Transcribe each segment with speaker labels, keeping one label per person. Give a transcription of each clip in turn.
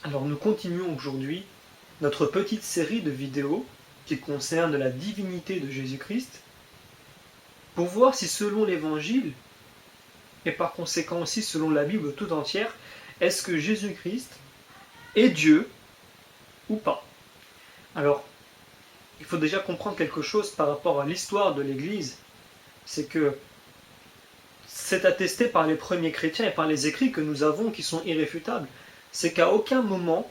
Speaker 1: Alors nous continuons aujourd'hui notre petite série de vidéos qui concerne la divinité de Jésus-Christ pour voir si selon l'Évangile et par conséquent aussi selon la Bible tout entière, est-ce que Jésus-Christ est Dieu ou pas. Alors, il faut déjà comprendre quelque chose par rapport à l'histoire de l'Église, c'est que c'est attesté par les premiers chrétiens et par les écrits que nous avons qui sont irréfutables, c'est qu'à aucun moment,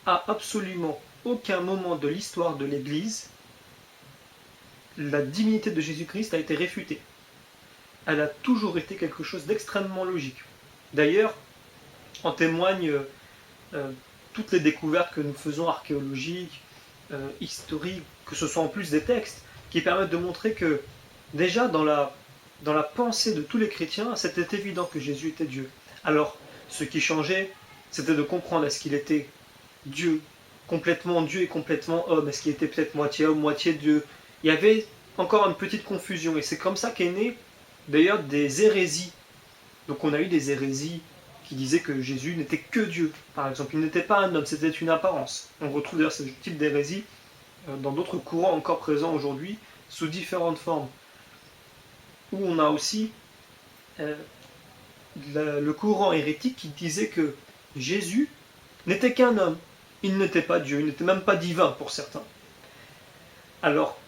Speaker 1: à absolument aucun moment de l'histoire de l'Église, la divinité de Jésus-Christ a été réfutée. Elle a toujours été quelque chose d'extrêmement logique. D'ailleurs, en témoignent toutes les découvertes que nous faisons archéologiques, historiques, que ce soit en plus des textes, qui permettent de montrer que déjà dans la pensée de tous les chrétiens, c'était évident que Jésus était Dieu. Alors, ce qui changeait, c'était de comprendre est-ce qu'il était Dieu et complètement homme, est-ce qu'il était peut-être moitié homme, moitié Dieu. Il y avait encore une petite confusion, et c'est comme ça qu'est né d'ailleurs des hérésies. Donc on a eu des hérésies qui disaient que Jésus n'était que Dieu, par exemple. Il n'était pas un homme, c'était une apparence. On retrouve d'ailleurs ce type d'hérésie dans d'autres courants encore présents aujourd'hui, sous différentes formes. Où on a aussi le courant hérétique qui disait que Jésus n'était qu'un homme. Il n'était pas Dieu, il n'était même pas divin pour certains. Alors,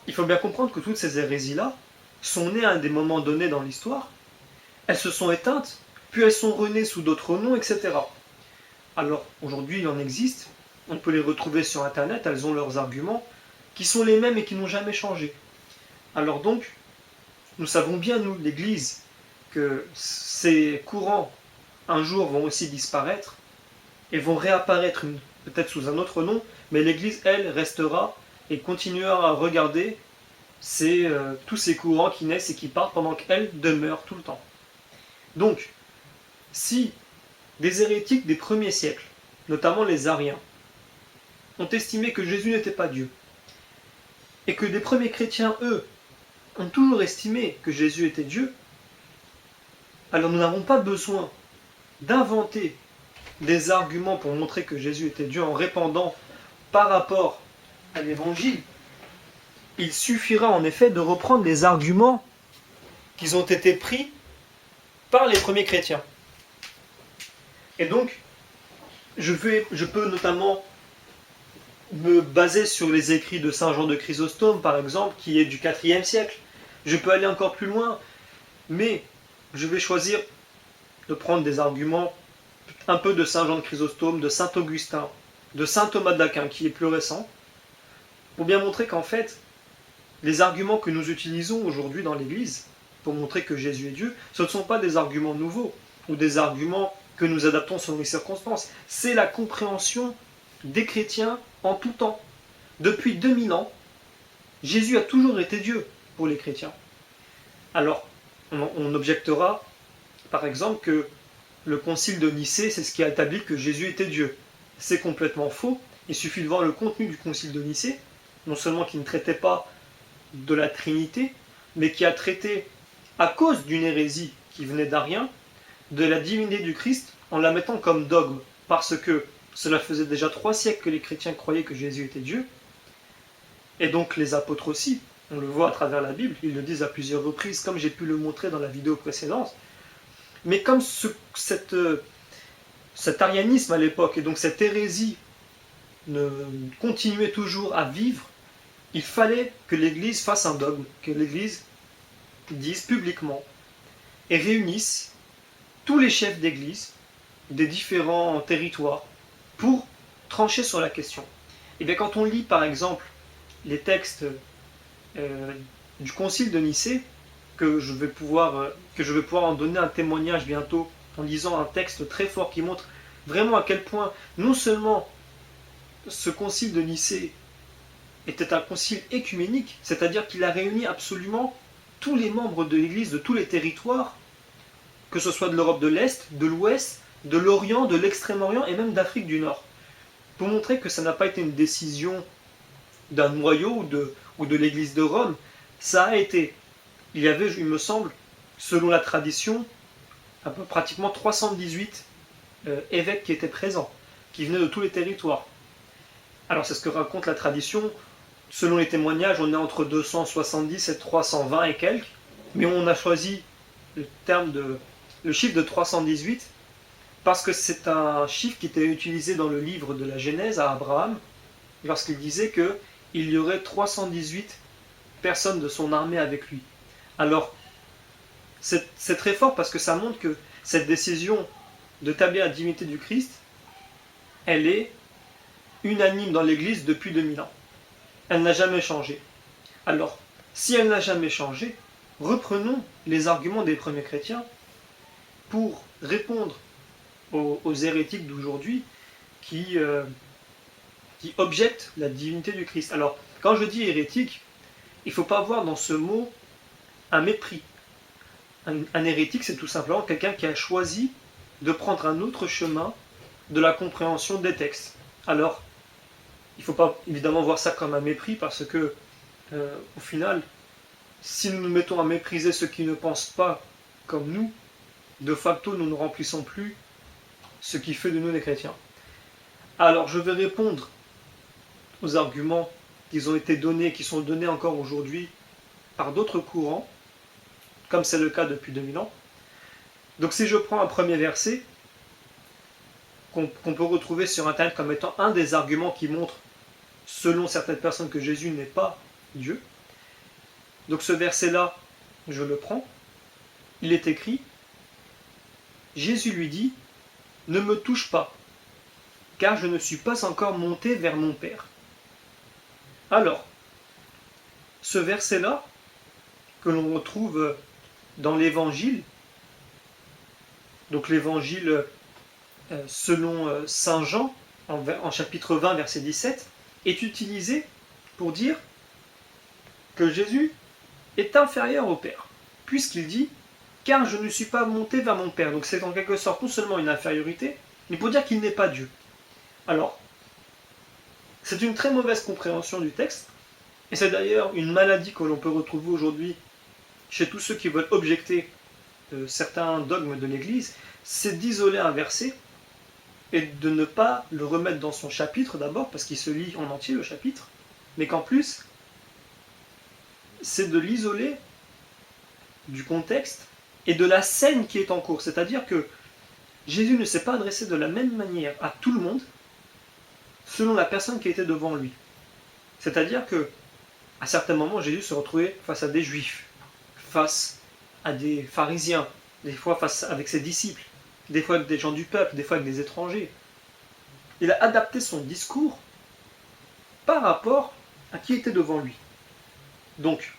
Speaker 1: il faut bien comprendre que toutes ces hérésies-là sont nées à des moments donnés dans l'histoire, elles se sont éteintes, puis elles sont renées sous d'autres noms, etc. Alors, aujourd'hui, il en existe, on peut les retrouver sur Internet, elles ont leurs arguments, qui sont les mêmes et qui n'ont jamais changé. Alors donc, nous savons bien, nous, l'Église, que ces courants, un jour, vont aussi disparaître, et vont réapparaître peut-être sous un autre nom, mais l'Église, elle, restera et continuera à regarder tous ces courants qui naissent et qui partent pendant qu'elle demeure tout le temps. Donc, si des hérétiques des premiers siècles, notamment les Ariens, ont estimé que Jésus n'était pas Dieu, et que les premiers chrétiens, eux, ont toujours estimé que Jésus était Dieu, alors nous n'avons pas besoin d'inventer des arguments pour montrer que Jésus était Dieu en répandant par rapport à l'Évangile. Il suffira en effet de reprendre les arguments qui ont été pris par les premiers chrétiens. Et donc, je peux notamment me baser sur les écrits de Saint Jean de Chrysostome, par exemple, qui est du IVe siècle. Je peux aller encore plus loin, mais je vais choisir de prendre des arguments un peu de Saint Jean de Chrysostome, de Saint Augustin, de Saint Thomas d'Aquin, qui est plus récent, pour bien montrer qu'en fait, les arguments que nous utilisons aujourd'hui dans l'Église, pour montrer que Jésus est Dieu, ce ne sont pas des arguments nouveaux, ou des arguments que nous adaptons selon les circonstances. C'est la compréhension des chrétiens en tout temps. Depuis 2000 ans, Jésus a toujours été Dieu pour les chrétiens. Alors, on objectera, par exemple, que le concile de Nicée, c'est ce qui a établi que Jésus était Dieu. C'est complètement faux. Il suffit de voir le contenu du concile de Nicée, non seulement qui ne traitait pas de la Trinité, mais qui a traité, à cause d'une hérésie qui venait d'Arien, de la divinité du Christ en la mettant comme dogme, parce que cela faisait déjà 3 siècles que les chrétiens croyaient que Jésus était Dieu, et donc les apôtres aussi, on le voit à travers la Bible, ils le disent à plusieurs reprises, comme j'ai pu le montrer dans la vidéo précédente, mais comme cet arianisme à l'époque, et donc cette hérésie continuait toujours à vivre, il fallait que l'Église fasse un dogme, que l'Église dise publiquement et réunisse tous les chefs d'Église des différents territoires pour trancher sur la question. Et bien quand on lit par exemple les textes du concile de Nicée, que je vais pouvoir en donner un témoignage bientôt en lisant un texte très fort qui montre vraiment à quel point non seulement ce concile de Nicée était un concile écuménique, c'est-à-dire qu'il a réuni absolument tous les membres de l'Église de tous les territoires, que ce soit de l'Europe de l'Est, de l'Ouest, de l'Orient, de l'Extrême-Orient et même d'Afrique du Nord, pour montrer que ça n'a pas été une décision d'un noyau ou de l'Église de Rome, ça a été, il y avait, il me semble, selon la tradition, pratiquement 318 évêques qui étaient présents, qui venaient de tous les territoires. Alors c'est ce que raconte la tradition. Selon les témoignages, on est entre 270 et 320 et quelques, mais on a choisi le chiffre de 318 parce que c'est un chiffre qui était utilisé dans le livre de la Genèse à Abraham, lorsqu'il disait qu'il y aurait 318 personnes de son armée avec lui. Alors, c'est très fort parce que ça montre que cette décision d'établir la divinité du Christ, elle est unanime dans l'Église depuis 2000 ans. Elle n'a jamais changé. Alors, si elle n'a jamais changé, reprenons les arguments des premiers chrétiens pour répondre aux hérétiques d'aujourd'hui qui objectent la divinité du Christ. Alors, quand je dis hérétique, il ne faut pas voir dans ce mot un mépris. Un hérétique, c'est tout simplement quelqu'un qui a choisi de prendre un autre chemin de la compréhension des textes. Alors, il ne faut pas évidemment voir ça comme un mépris parce que, au final, si nous nous mettons à mépriser ceux qui ne pensent pas comme nous, de facto, nous ne remplissons plus ce qui fait de nous des chrétiens. Alors, je vais répondre aux arguments qui ont été donnés, qui sont donnés encore aujourd'hui par d'autres courants, comme c'est le cas depuis 2000 ans. Donc, si je prends un premier verset, qu'on peut retrouver sur Internet comme étant un des arguments qui montre, selon certaines personnes, que Jésus n'est pas Dieu. Donc ce verset-là, je le prends. Il est écrit, Jésus lui dit, « Ne me touche pas, car je ne suis pas encore monté vers mon Père. » Alors, ce verset-là, que l'on retrouve dans l'Évangile, donc l'Évangile selon Saint Jean, en chapitre 20, verset 17, est utilisé pour dire que Jésus est inférieur au Père, puisqu'il dit « car je ne suis pas monté vers mon Père ». Donc c'est en quelque sorte non seulement une infériorité, mais pour dire qu'il n'est pas Dieu. Alors, c'est une très mauvaise compréhension du texte, et c'est d'ailleurs une maladie que l'on peut retrouver aujourd'hui chez tous ceux qui veulent objecter certains dogmes de l'Église, c'est d'isoler un verset et de ne pas le remettre dans son chapitre d'abord, parce qu'il se lit en entier le chapitre, mais qu'en plus, c'est de l'isoler du contexte et de la scène qui est en cours. C'est-à-dire que Jésus ne s'est pas adressé de la même manière à tout le monde selon la personne qui était devant lui. C'est-à-dire que à certains moments, Jésus se retrouvait face à des juifs, face à des pharisiens, des fois face avec ses disciples, des fois avec des gens du peuple, des fois avec des étrangers. Il a adapté son discours par rapport à qui était devant lui. Donc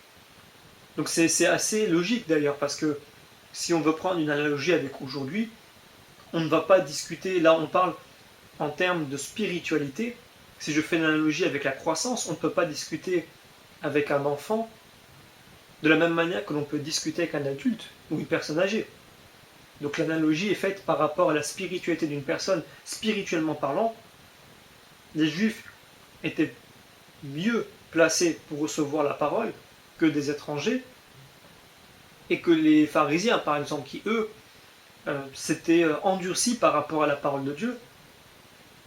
Speaker 1: c'est assez logique d'ailleurs, parce que si on veut prendre une analogie avec aujourd'hui, on ne va pas discuter, là on parle en termes de spiritualité. Si je fais une analogie avec la croissance, on ne peut pas discuter avec un enfant de la même manière que l'on peut discuter avec un adulte ou une personne âgée. Donc l'analogie est faite par rapport à la spiritualité d'une personne. Spirituellement parlant, les juifs étaient mieux placés pour recevoir la parole que des étrangers, et que les pharisiens par exemple, qui eux s'étaient endurcis par rapport à la parole de Dieu,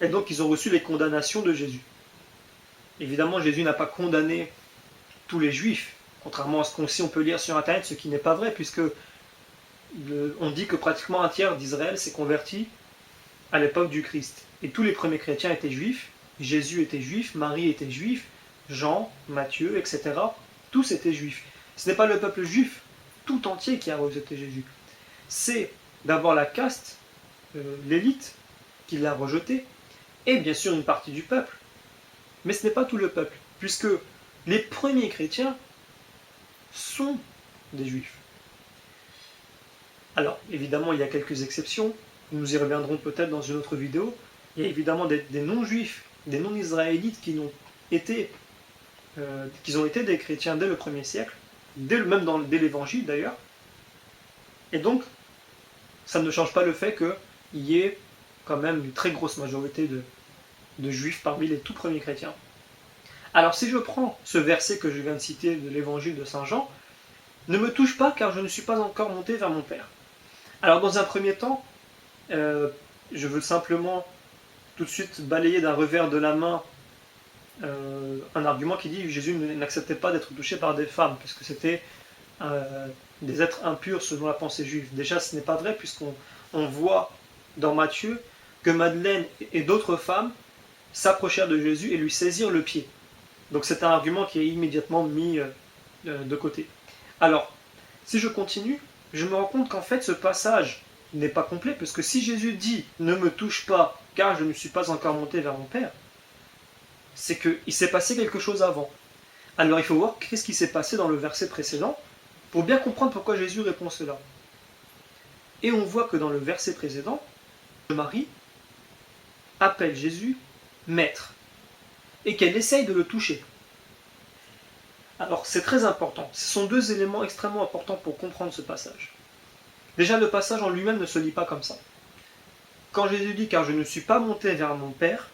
Speaker 1: et donc ils ont reçu les condamnations de Jésus. Évidemment, Jésus n'a pas condamné tous les juifs, contrairement à ce qu'on peut lire sur Internet, ce qui n'est pas vrai, puisque on dit que pratiquement un tiers d'Israël s'est converti à l'époque du Christ. Et tous les premiers chrétiens étaient juifs, Jésus était juif, Marie était juif, Jean, Matthieu, etc. Tous étaient juifs. Ce n'est pas le peuple juif tout entier qui a rejeté Jésus. C'est d'abord la caste, l'élite, qui l'a rejeté, et bien sûr une partie du peuple. Mais ce n'est pas tout le peuple, puisque les premiers chrétiens sont des juifs. Alors, évidemment, il y a quelques exceptions, nous y reviendrons peut-être dans une autre vidéo. Il y a évidemment des non-juifs, des non-israélites qui ont été des chrétiens dès le 1er siècle, dès l'Évangile d'ailleurs. Et donc, ça ne change pas le fait qu'il y ait quand même une très grosse majorité de juifs parmi les tout premiers chrétiens. Alors si je prends ce verset que je viens de citer de l'Évangile de Saint Jean, « Ne me touche pas car je ne suis pas encore monté vers mon Père ». Alors dans un premier temps, je veux simplement tout de suite balayer d'un revers de la main un argument qui dit que Jésus n'acceptait pas d'être touché par des femmes, puisque c'était des êtres impurs selon la pensée juive. Déjà, ce n'est pas vrai, puisqu'on voit dans Matthieu que Madeleine et d'autres femmes s'approchèrent de Jésus et lui saisirent le pied. Donc c'est un argument qui est immédiatement mis de côté. Alors, si je continue, je me rends compte qu'en fait ce passage n'est pas complet, parce que si Jésus dit « Ne me touche pas, car je ne suis pas encore monté vers mon Père », c'est qu'il s'est passé quelque chose avant. Alors il faut voir qu'est-ce qui s'est passé dans le verset précédent, pour bien comprendre pourquoi Jésus répond cela. Et on voit que dans le verset précédent, Marie appelle Jésus « Maître » et qu'elle essaye de le toucher. Alors c'est très important, ce sont deux éléments extrêmement importants pour comprendre ce passage. Déjà le passage en lui-même ne se lit pas comme ça. Quand Jésus dit « Car je ne suis pas monté vers mon Père »,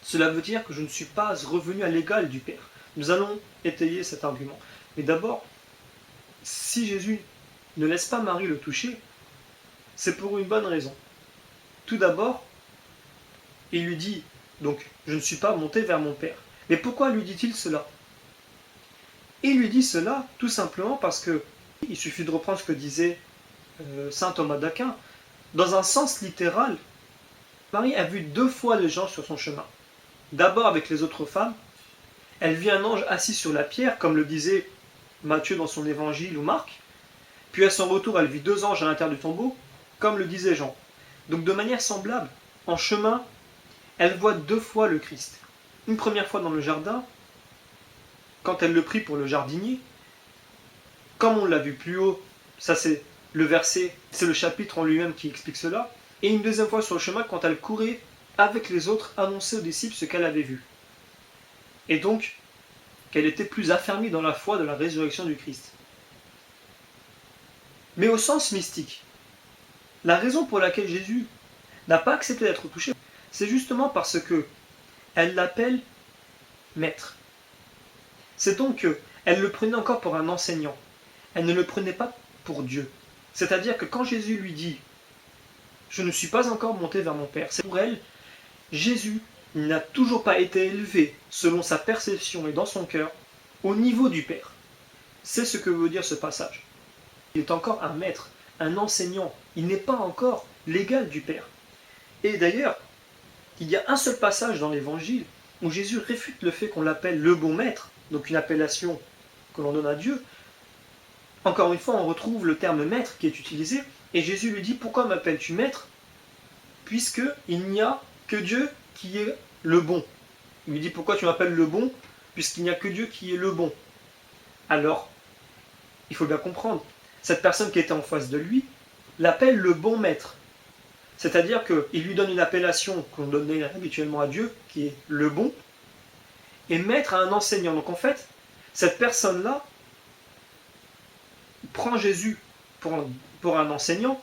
Speaker 1: cela veut dire que je ne suis pas revenu à l'égal du Père. Nous allons étayer cet argument. Mais d'abord, si Jésus ne laisse pas Marie le toucher, c'est pour une bonne raison. Tout d'abord, il lui dit, donc, je ne suis pas monté vers mon Père. Mais pourquoi lui dit-il cela? Il lui dit cela tout simplement parce que, il suffit de reprendre ce que disait saint Thomas d'Aquin, dans un sens littéral, Marie a vu deux fois les gens sur son chemin. D'abord avec les autres femmes, elle vit un ange assis sur la pierre, comme le disait Matthieu dans son évangile ou Marc, puis à son retour elle vit deux anges à l'intérieur du tombeau, comme le disait Jean. Donc de manière semblable, en chemin, elle voit deux fois le Christ. Une première fois dans le jardin, quand elle le prie pour le jardinier, comme on l'a vu plus haut, ça c'est le verset, c'est le chapitre en lui-même qui explique cela, et une deuxième fois sur le chemin quand elle courait avec les autres annoncer aux disciples ce qu'elle avait vu. Et donc, qu'elle était plus affermie dans la foi de la résurrection du Christ. Mais au sens mystique, la raison pour laquelle Jésus n'a pas accepté d'être touché, c'est justement parce que elle l'appelle maître. C'est donc qu'elle le prenait encore pour un enseignant. Elle ne le prenait pas pour Dieu. C'est-à-dire que quand Jésus lui dit « Je ne suis pas encore monté vers mon Père », c'est pour elle, Jésus n'a toujours pas été élevé selon sa perception et dans son cœur au niveau du Père. C'est ce que veut dire ce passage. Il est encore un maître, un enseignant. Il n'est pas encore l'égal du Père. Et d'ailleurs, il y a un seul passage dans l'Évangile où Jésus réfute le fait qu'on l'appelle le bon maître, donc une appellation que l'on donne à Dieu. Encore une fois, on retrouve le terme maître qui est utilisé, et Jésus lui dit « Pourquoi m'appelles-tu maître ? Puisqu'il n'y a que Dieu qui est le bon. » Il lui dit « Pourquoi tu m'appelles le bon ? Puisqu'il n'y a que Dieu qui est le bon. » Alors, il faut bien comprendre, cette personne qui était en face de lui l'appelle le bon maître. C'est-à-dire qu'il lui donne une appellation qu'on donnait habituellement à Dieu, qui est le bon, et maître à un enseignant. Donc en fait, cette personne-là prend Jésus pour un enseignant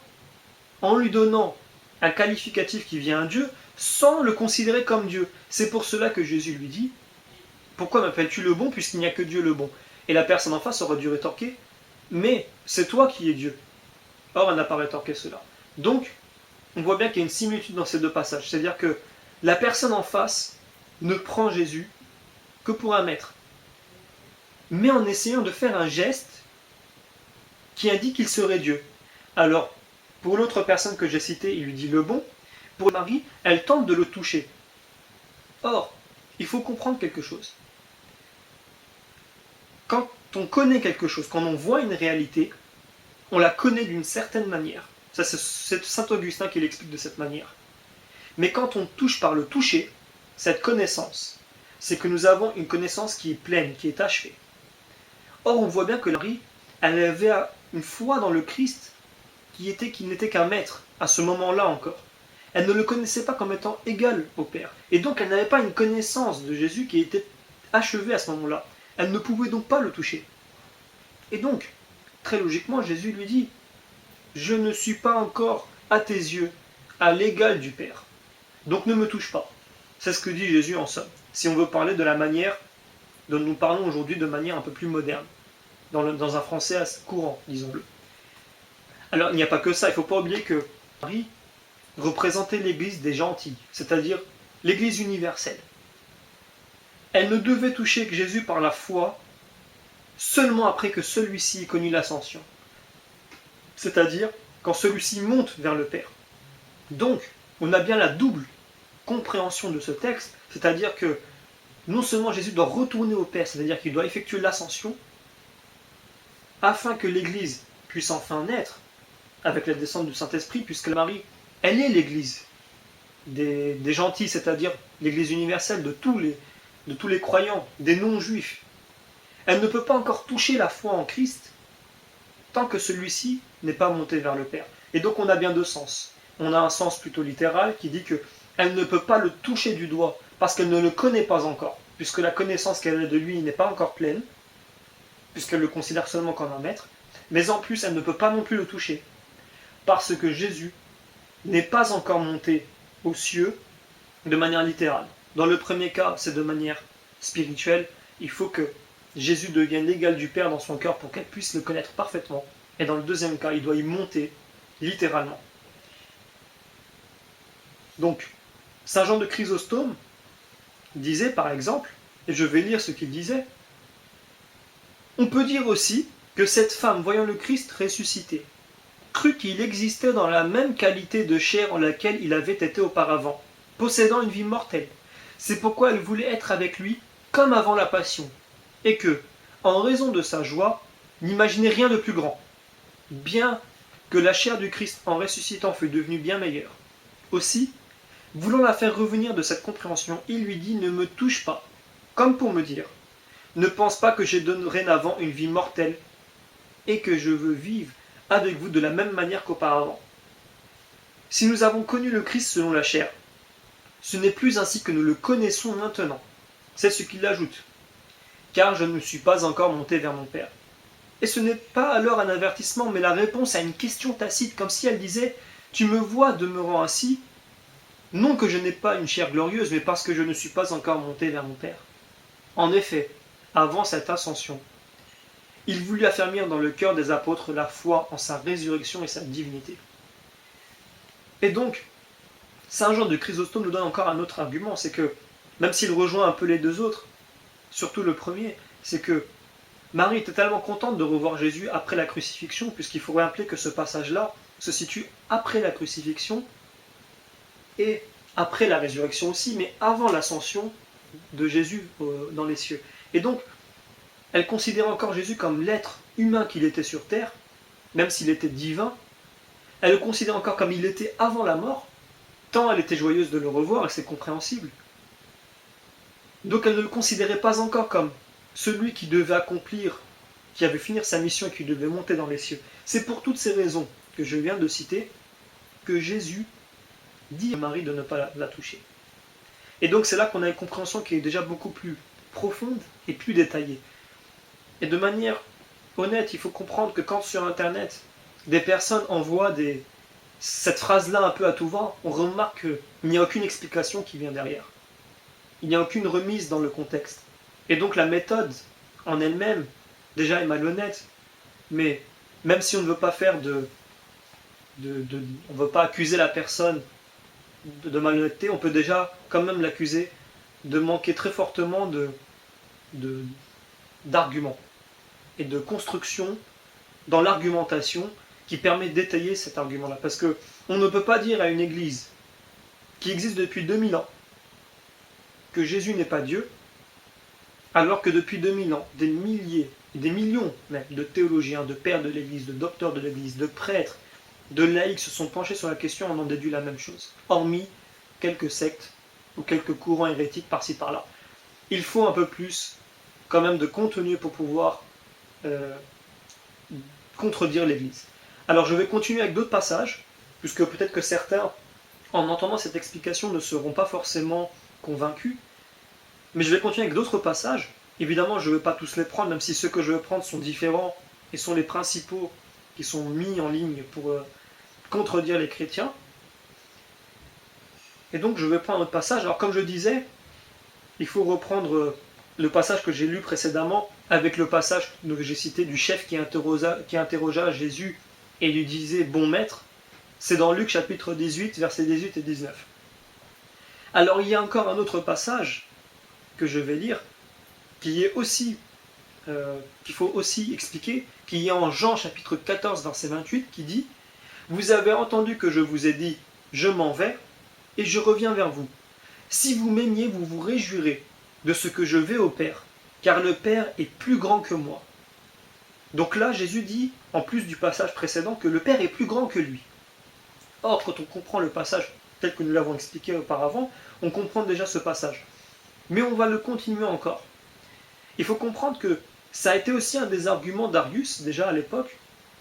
Speaker 1: en lui donnant un qualificatif qui vient à Dieu sans le considérer comme Dieu. C'est pour cela que Jésus lui dit « Pourquoi m'appelles-tu le bon puisqu'il n'y a que Dieu le bon ?» Et la personne en face aurait dû rétorquer « Mais c'est toi qui es Dieu. » Or, elle n'a pas rétorqué cela. Donc, on voit bien qu'il y a une similitude dans ces deux passages. C'est-à-dire que la personne en face ne prend Jésus que pour un maître, mais en essayant de faire un geste qui indique qu'il serait Dieu. Alors, pour l'autre personne que j'ai citée, il lui dit le bon. Pour Marie, elle tente de le toucher. Or, il faut comprendre quelque chose. Quand on connaît quelque chose, quand on voit une réalité, on la connaît d'une certaine manière. Ça, c'est saint Augustin qui l'explique de cette manière. Mais quand on touche par le toucher, cette connaissance, c'est que nous avons une connaissance qui est pleine, qui est achevée. Or, on voit bien que Marie, elle avait une foi dans le Christ qui n'était qu'un maître, à ce moment-là encore. Elle ne le connaissait pas comme étant égal au Père. Et donc, elle n'avait pas une connaissance de Jésus qui était achevée à ce moment-là. Elle ne pouvait donc pas le toucher. Et donc, très logiquement, Jésus lui dit « Je ne suis pas encore, à tes yeux, à l'égal du Père. Donc ne me touche pas. » C'est ce que dit Jésus en somme, si on veut parler de la manière dont nous parlons aujourd'hui de manière un peu plus moderne, dans un français assez courant, disons-le. Alors, il n'y a pas que ça, il ne faut pas oublier que Marie représentait l'Église des gentils, c'est-à-dire l'Église universelle. Elle ne devait toucher Jésus par la foi seulement après que celui-ci ait connu l'ascension, c'est-à-dire quand celui-ci monte vers le Père. Donc, on a bien la double compréhension de ce texte, c'est-à-dire que non seulement Jésus doit retourner au Père, c'est-à-dire qu'il doit effectuer l'ascension, afin que l'Église puisse enfin naître, avec la descente du Saint-Esprit, puisque Marie, elle est l'Église des gentils, c'est-à-dire l'Église universelle de tous les croyants, des non-juifs. Elle ne peut pas encore toucher la foi en Christ tant que celui-ci n'est pas monté vers le Père. Et donc on a bien deux sens. On a un sens plutôt littéral qui dit qu'elle ne peut pas le toucher du doigt parce qu'elle ne le connaît pas encore, puisque la connaissance qu'elle a de lui n'est pas encore pleine, puisqu'elle le considère seulement comme un maître, mais en plus elle ne peut pas non plus le toucher, parce que Jésus n'est pas encore monté aux cieux de manière littérale. Dans le premier cas, c'est de manière spirituelle, il faut que Jésus devienne l'égal du Père dans son cœur pour qu'elle puisse le connaître parfaitement. Et dans le deuxième cas, il doit y monter littéralement. Donc, Saint Jean de Chrysostome disait par exemple, et je vais lire ce qu'il disait, on peut dire aussi que cette femme, voyant le Christ ressuscité, crut qu'il existait dans la même qualité de chair en laquelle il avait été auparavant, possédant une vie mortelle. C'est pourquoi elle voulait être avec lui comme avant la passion, et que, en raison de sa joie, n'imaginait rien de plus grand, bien que la chair du Christ en ressuscitant fût devenue bien meilleure. Aussi, voulant la faire revenir de cette compréhension, il lui dit « Ne me touche pas », comme pour me dire « Ne pense pas que j'ai dorénavant une vie mortelle et que je veux vivre avec vous de la même manière qu'auparavant. Si nous avons connu le Christ selon la chair, ce n'est plus ainsi que nous le connaissons maintenant. » C'est ce qu'il ajoute. « Car je ne suis pas encore monté vers mon Père. » Et ce n'est pas alors un avertissement, mais la réponse à une question tacite, comme si elle disait « Tu me vois demeurant ainsi, non que je n'ai pas une chair glorieuse, mais parce que je ne suis pas encore monté vers mon Père. » En effet, avant cette ascension, il voulut affermir dans le cœur des apôtres la foi en sa résurrection et sa divinité. Et donc, Saint Jean de Chrysostome nous donne encore un autre argument, c'est que, même s'il rejoint un peu les deux autres, surtout le premier, c'est que Marie était tellement contente de revoir Jésus après la crucifixion, puisqu'il faut rappeler que ce passage-là se situe après la crucifixion et après la résurrection aussi, mais avant l'ascension de Jésus dans les cieux. Et donc, elle considérait encore Jésus comme l'être humain qu'il était sur terre, même s'il était divin. Elle le considérait encore comme il était avant la mort, tant elle était joyeuse de le revoir, et c'est compréhensible. Donc elle ne le considérait pas encore comme celui qui devait accomplir, qui avait fini sa mission et qui devait monter dans les cieux. C'est pour toutes ces raisons que je viens de citer que Jésus dit à Marie de ne pas la toucher. Et donc c'est là qu'on a une compréhension qui est déjà beaucoup plus profonde et plus détaillée. Et de manière honnête, il faut comprendre que quand sur Internet, des personnes envoient cette phrase-là un peu à tout va, on remarque qu'il n'y a aucune explication qui vient derrière. Il n'y a aucune remise dans le contexte. Et donc la méthode en elle-même, déjà est malhonnête, mais même si on ne veut pas faire on ne veut pas accuser la personne de malhonnêteté, on peut déjà quand même l'accuser de manquer très fortement d'arguments et de construction dans l'argumentation qui permet d'étayer cet argument-là. Parce que on ne peut pas dire à une église qui existe depuis 2000 ans que Jésus n'est pas Dieu, alors que depuis 2000 ans, des milliers, des millions même de théologiens, de pères de l'église, de docteurs de l'église, de prêtres, de laïcs se sont penchés sur la question et en ont déduit la même chose, hormis quelques sectes ou quelques courants hérétiques par-ci par-là. Il faut un peu plus quand même de contenu pour pouvoir contredire l'Église. Alors je vais continuer avec d'autres passages, puisque peut-être que certains, en entendant cette explication, ne seront pas forcément convaincus, mais je vais continuer avec d'autres passages. Évidemment, je ne vais pas tous les prendre, même si ceux que je vais prendre sont différents et sont les principaux qui sont mis en ligne pour contredire les chrétiens. Et donc je vais prendre un autre passage. Alors comme je disais, il faut reprendre le passage que j'ai lu précédemment avec le passage que j'ai cité du chef qui interrogea Jésus et lui disait « Bon maître », C'est dans Luc chapitre 18, versets 18 et 19. Alors il y a encore un autre passage que je vais lire, qui est aussi, qu'il faut aussi expliquer, qui est en Jean chapitre 14, verset 28, qui dit « Vous avez entendu que je vous ai dit, je m'en vais, et je reviens vers vous. Si vous m'aimiez, vous vous réjouirez de ce que je vais au Père, car le Père est plus grand que moi. » Donc là, Jésus dit, en plus du passage précédent, que le Père est plus grand que lui. Or, quand on comprend le passage tel que nous l'avons expliqué auparavant, on comprend déjà ce passage. Mais on va le continuer encore. Il faut comprendre que ça a été aussi un des arguments d'Arius, déjà à l'époque,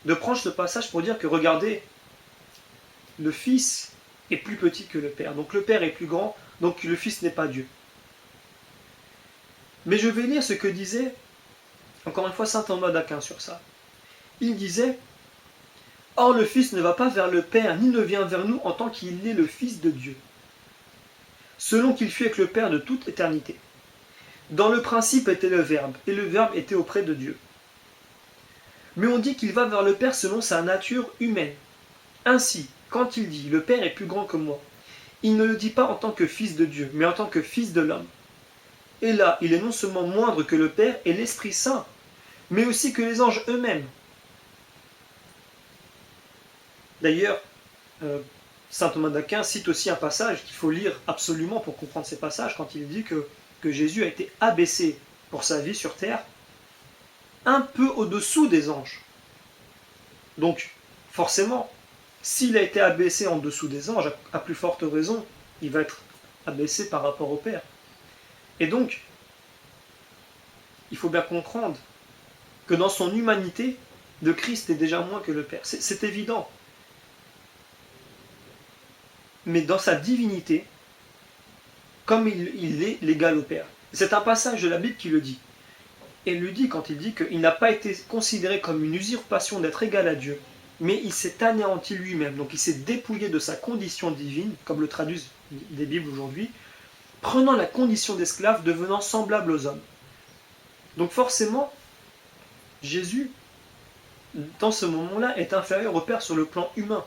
Speaker 1: de prendre ce passage pour dire que, regardez, le Fils est plus petit que le Père. Donc le Père est plus grand, donc le Fils n'est pas Dieu. Mais je vais lire ce que disait, encore une fois, saint Thomas d'Aquin sur ça. Il disait « Or le Fils ne va pas vers le Père, ni ne vient vers nous en tant qu'il est le Fils de Dieu, selon qu'il fut avec le Père de toute éternité. Dans le principe était le Verbe, et le Verbe était auprès de Dieu. Mais on dit qu'il va vers le Père selon sa nature humaine. Ainsi, quand il dit « Le Père est plus grand que moi », il ne le dit pas en tant que Fils de Dieu, mais en tant que Fils de l'homme. Et là, il est non seulement moindre que le Père et l'Esprit Saint, mais aussi que les anges eux-mêmes. D'ailleurs, saint Thomas d'Aquin cite aussi un passage qu'il faut lire absolument pour comprendre ces passages, quand il dit que Jésus a été abaissé pour sa vie sur terre, un peu au-dessous des anges. Donc, forcément, s'il a été abaissé en dessous des anges, à plus forte raison, il va être abaissé par rapport au Père. Et donc, il faut bien comprendre que dans son humanité, le Christ est déjà moins que le Père. C'est évident. Mais dans sa divinité, comme il est l'égal au Père. C'est un passage de la Bible qui le dit. Et il lui dit quand il dit qu'il n'a pas été considéré comme une usurpation d'être égal à Dieu, mais il s'est anéanti lui-même. Donc il s'est dépouillé de sa condition divine, comme le traduisent les Bibles aujourd'hui, prenant la condition d'esclave, devenant semblable aux hommes. Donc forcément, Jésus, dans ce moment-là, est inférieur au Père sur le plan humain.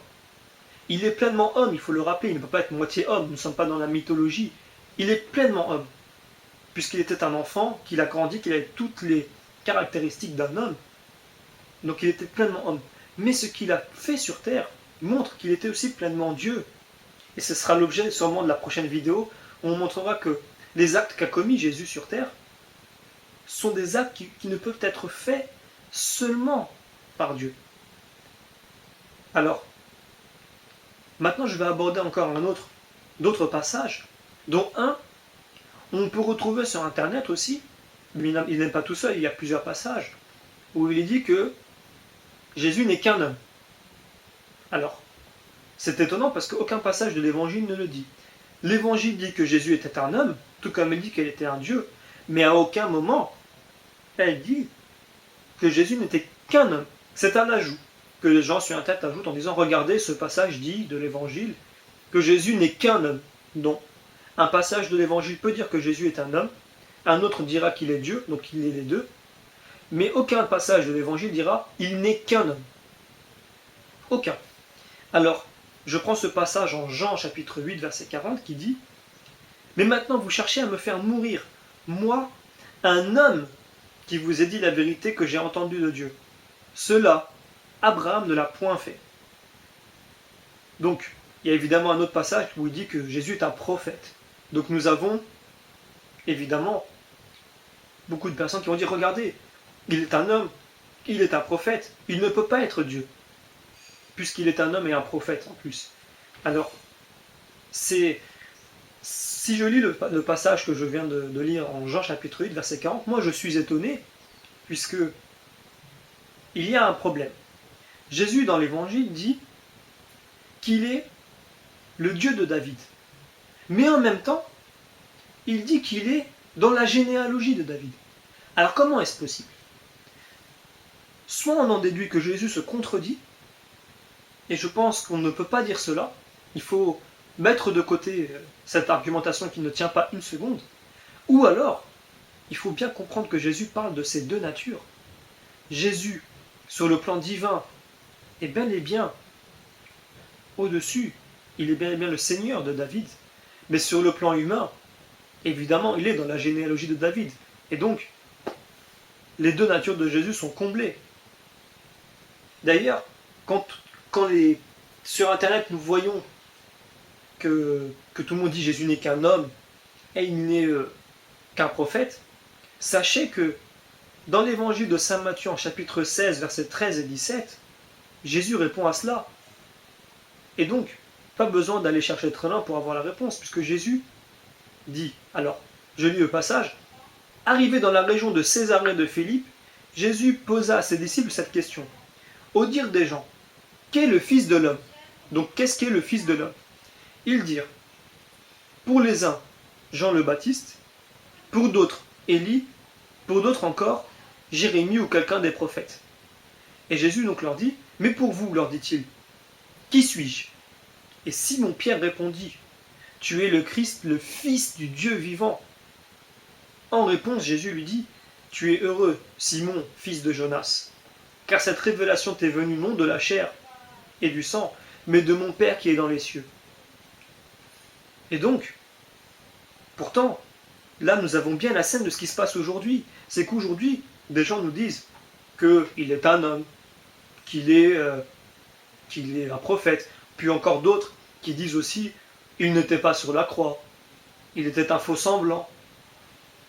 Speaker 1: Il est pleinement homme, il faut le rappeler, il ne peut pas être moitié homme, nous ne sommes pas dans la mythologie. Il est pleinement homme, puisqu'il était un enfant, qu'il a grandi, qu'il avait toutes les caractéristiques d'un homme. Donc il était pleinement homme. Mais ce qu'il a fait sur terre montre qu'il était aussi pleinement Dieu. Et ce sera l'objet sûrement de la prochaine vidéo, où on montrera que les actes qu'a commis Jésus sur terre sont des actes qui ne peuvent être faits seulement par Dieu. Alors, maintenant je vais aborder encore d'autres passages, dont un, on peut retrouver sur internet aussi, mais il n'est pas tout seul, il y a plusieurs passages, où il est dit que Jésus n'est qu'un homme. Alors, c'est étonnant parce qu'aucun passage de l'évangile ne le dit. L'évangile dit que Jésus était un homme, tout comme il dit qu'il était un Dieu, mais à aucun moment, elle dit que Jésus n'était qu'un homme. C'est un ajout que les gens sur internet ajoutent en disant « Regardez, ce passage dit de l'évangile que Jésus n'est qu'un homme. » Non. Un passage de l'évangile peut dire que Jésus est un homme, un autre dira qu'il est Dieu, donc il est les deux, mais aucun passage de l'évangile dira « il n'est qu'un homme ». Aucun. Alors, je prends ce passage en Jean chapitre 8, verset 40 qui dit « Mais maintenant vous cherchez à me faire mourir, moi, un homme qui vous ai dit la vérité que j'ai entendue de Dieu. Cela, Abraham ne l'a point fait. » Donc, il y a évidemment un autre passage où il dit que Jésus est un prophète. Donc nous avons, évidemment, beaucoup de personnes qui vont dire « Regardez, il est un homme, il est un prophète, il ne peut pas être Dieu. » Puisqu'il est un homme et un prophète en plus. Alors, si je lis le passage que je viens de lire en Jean chapitre 8, verset 40, moi je suis étonné, puisque il y a un problème. Jésus dans l'évangile dit qu'il est le Dieu de David. Mais en même temps, il dit qu'il est dans la généalogie de David. Alors comment est-ce possible? Soit on en déduit que Jésus se contredit, et je pense qu'on ne peut pas dire cela, il faut mettre de côté cette argumentation qui ne tient pas une seconde, ou alors, il faut bien comprendre que Jésus parle de ces deux natures. Jésus, sur le plan divin, est bel et bien au-dessus. Il est bien et bien le Seigneur de David. Mais sur le plan humain, évidemment, il est dans la généalogie de David. Et donc, les deux natures de Jésus sont comblées. D'ailleurs, quand sur Internet nous voyons que tout le monde dit Jésus n'est qu'un homme et il n'est qu'un prophète, sachez que dans l'évangile de Saint Matthieu en chapitre 16, versets 13 et 17, Jésus répond à cela. Et donc, pas besoin d'aller chercher très loin pour avoir la réponse, puisque Jésus dit, alors, je lis le passage, arrivé dans la région de Césarée de Philippe, Jésus posa à ses disciples cette question. Au dire des gens, qu'est le Fils de l'homme? Donc, qu'est-ce qu'est le Fils de l'homme? Ils dirent, pour les uns, Jean le Baptiste, pour d'autres, Élie, pour d'autres encore, Jérémie ou quelqu'un des prophètes. Et Jésus donc leur dit, mais pour vous, leur dit-il, qui suis-je? Et Simon-Pierre répondit, tu es le Christ, le Fils du Dieu vivant. En réponse, Jésus lui dit, tu es heureux, Simon, fils de Jonas, car cette révélation t'est venue non de la chair et du sang, mais de mon Père qui est dans les cieux. Et donc, pourtant, là nous avons bien la scène de ce qui se passe aujourd'hui. C'est qu'aujourd'hui, des gens nous disent qu'il est un homme, qu'il est un prophète, puis encore d'autres qui disent aussi il n'était pas sur la croix, il était un faux semblant,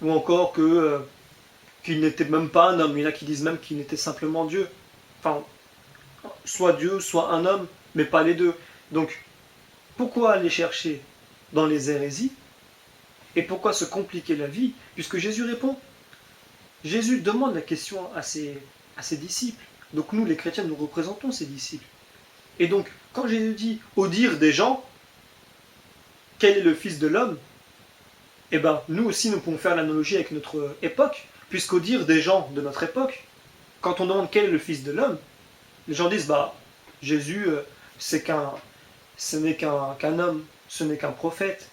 Speaker 1: ou encore qu'il n'était même pas un homme. Il y en a qui disent même qu'il était simplement Dieu. Enfin, soit Dieu, soit un homme, mais pas les deux. Donc, pourquoi aller chercher dans les hérésies? Et pourquoi se compliquer la vie? Puisque Jésus répond. Jésus demande la question à ses disciples. Donc nous, les chrétiens, nous représentons ces disciples. Et donc, quand Jésus dit, au dire des gens, quel est le Fils de l'homme? Eh bien, nous aussi, nous pouvons faire l'analogie avec notre époque, puisqu'au dire des gens de notre époque, quand on demande quel est le Fils de l'homme, les gens disent, Jésus, ce n'est qu'un homme, ce n'est qu'un prophète.